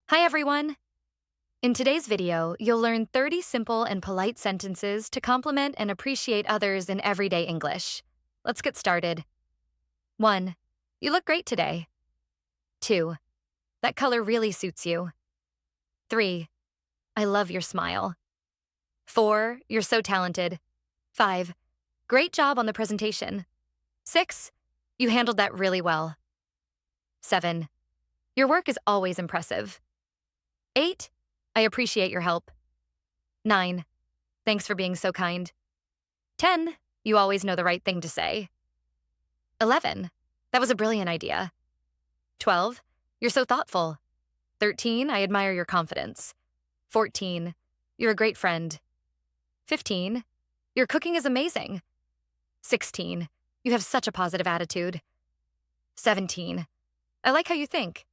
Hi, everyone. In today's video, you'll learn 30 simple and polite sentences to compliment and appreciate others in everyday English. Let's get started. 1. You look great today. 2. That color really suits you. 3. I love your smile. 4. You're so talented. 5. Great job on the presentation. 6. You handled that really well. 7. Your work is always impressive. 8. I appreciate your help. 9. Thanks for being so kind. 10. You always know the right thing to say. 11. That was a brilliant idea. 12. You're so thoughtful. 13. I admire your confidence. 14. You're a great friend. 15. Your cooking is amazing. 16. You have such a positive attitude. 17. I like how you think.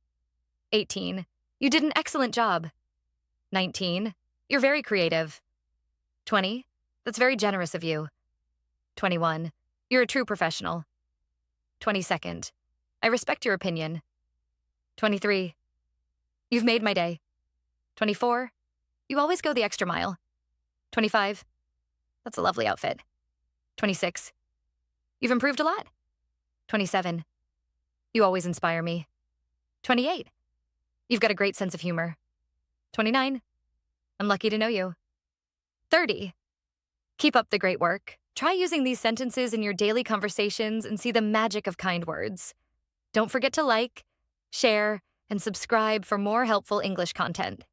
18. You did an excellent job. 19. You're very creative. 20. That's very generous of you. 21. You're a true professional. 22nd. I respect your opinion. 23. You've made my day. 24. You always go the extra mile. 25. That's a lovely outfit. 26. You've improved a lot. 27. You always inspire me. 28. You've got a great sense of humor. 29. I'm lucky to know you. 30. Keep up the great work. Try using these sentences in your daily conversations and see the magic of kind words. Don't forget to like, share, and subscribe for more helpful English content.